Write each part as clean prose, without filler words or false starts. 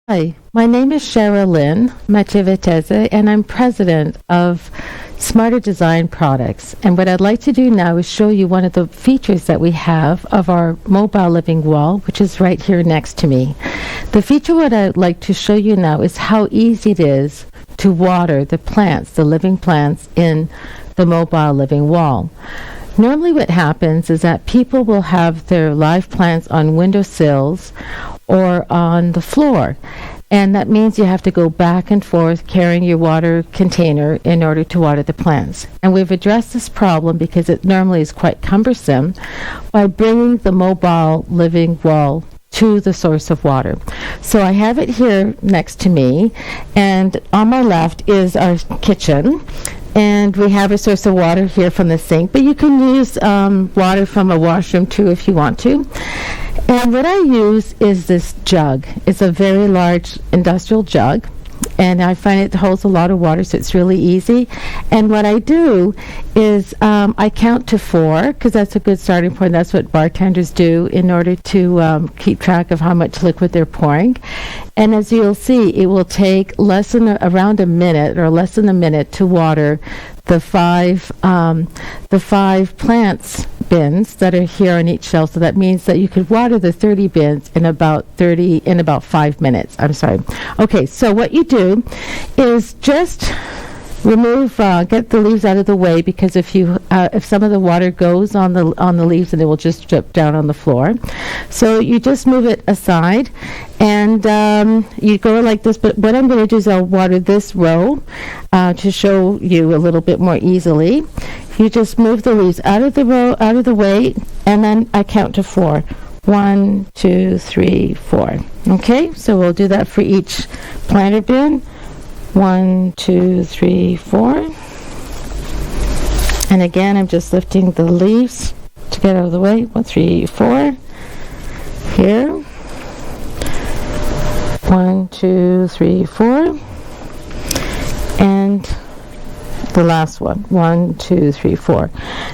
Hi, my name is Sherilyn Macheveteze, and I'm president of Smarter Design Products. And what I'd like to do now is show you one of the features that we have of our mobile living wall, which is right here next to me. The feature what I'd like to show you now is how easy it is to water the plants, the living plants in the mobile living wall. Normally what happens is that people will have their live plants on windowsills or on the floor. And that means you have to go back and forth carrying your water container in order to water the plants. And we've addressed this problem because it normally is quite cumbersome by bringing the mobile living wall to the source of water. So I have it here next to me, and on my left is our kitchen. And we have a source of water here from the sink, but you can use water from a washroom too if you want to. And what I use is this jug. It's a very large industrial jug, and I find it holds a lot of water, so it's really easy. And what I do is I count to 4, because that's a good starting point. That's what bartenders do in order to keep track of how much liquid they're pouring. And as you'll see, it will take around a minute or less than a minute to water the five plants bins that are here on each shelf. So that means that you could water the 30 bins in about 5 minutes. I'm sorry. Okay, so what you do is just get the leaves out of the way, because if some of the water goes on the leaves, and it will just drip down on the floor. So you just move it aside, and you go like this. But what I'm going to do is I'll water this row to show you a little bit more easily. You just move the leaves out of the way, and then I count to 4. 1, 2, 3, 4. Okay, so we'll do that for each planter bin. 1, 2, 3, 4. And again, I'm just lifting the leaves to get out of the way. 1, 3, 4. Here. 1, 2, 3, 4. And the last one. 1, 2, 3, 4.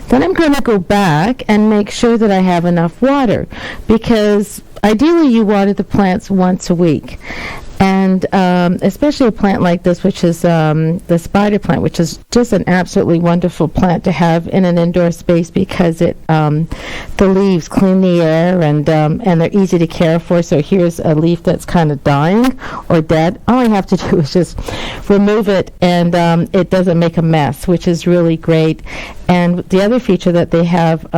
Then I'm going to go back and make sure that I have enough water, because ideally you water the plants once a week. And especially a plant like this, which is the spider plant, which is just an absolutely wonderful plant to have in an indoor space, because the leaves clean the air, and they're easy to care for. So here's a leaf that's kind of dying or dead. All I have to do is just remove it, and it doesn't make a mess, which is really great. And the other feature that they have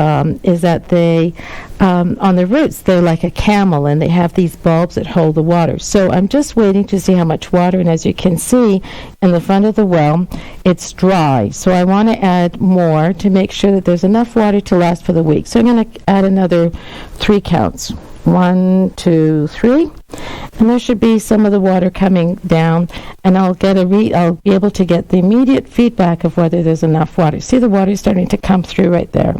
is that they, on the roots, they're like a camel, and they have these bulbs that hold the water. So I'm just waiting to see how much water, and as you can see in the front of the well, it's dry. So I want to add more to make sure that there's enough water to last for the week. So I'm going to add another 3 counts. 1, 2, 3. And there should be some of the water coming down, and I'll be able to get the immediate feedback of whether there's enough water. See, the water starting to come through right there.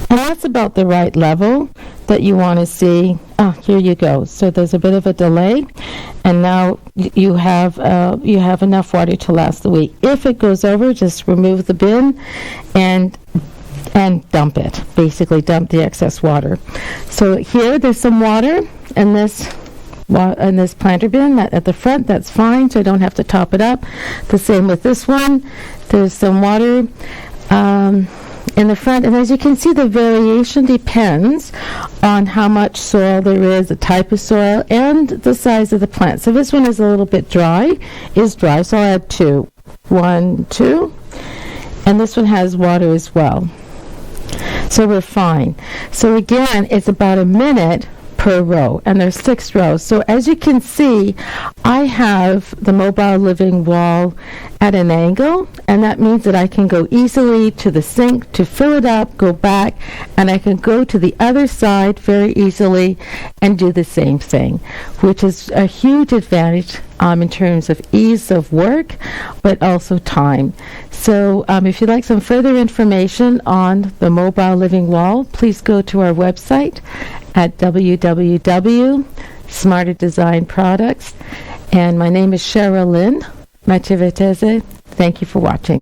And that's about the right level that you want to see. Here you go. So there's a bit of a delay, and now you have enough water to last the week. If it goes over, just remove the bin and dump it. Basically, dump the excess water. So here, there's some water in this planter bin at the front. That's fine, so I don't have to top it up. The same with this one. There's some water in the front, and as you can see, the variation depends on how much soil there is, the type of soil, and the size of the plant. So this one is a little bit dry, so I'll add 2. 1, 2, and this one has water as well. So we're fine. So again, it's about a minute per row, and there's 6 rows. So as you can see, I have the mobile living wall at an angle, and that means that I can go easily to the sink to fill it up, go back, and I can go to the other side very easily and do the same thing, which is a huge advantage in terms of ease of work, but also time. So if you'd like some further information on the mobile living wall, please go to our website at www.Smarter Design Products. And my name is Sherilyn Macheveteze. Thank you for watching.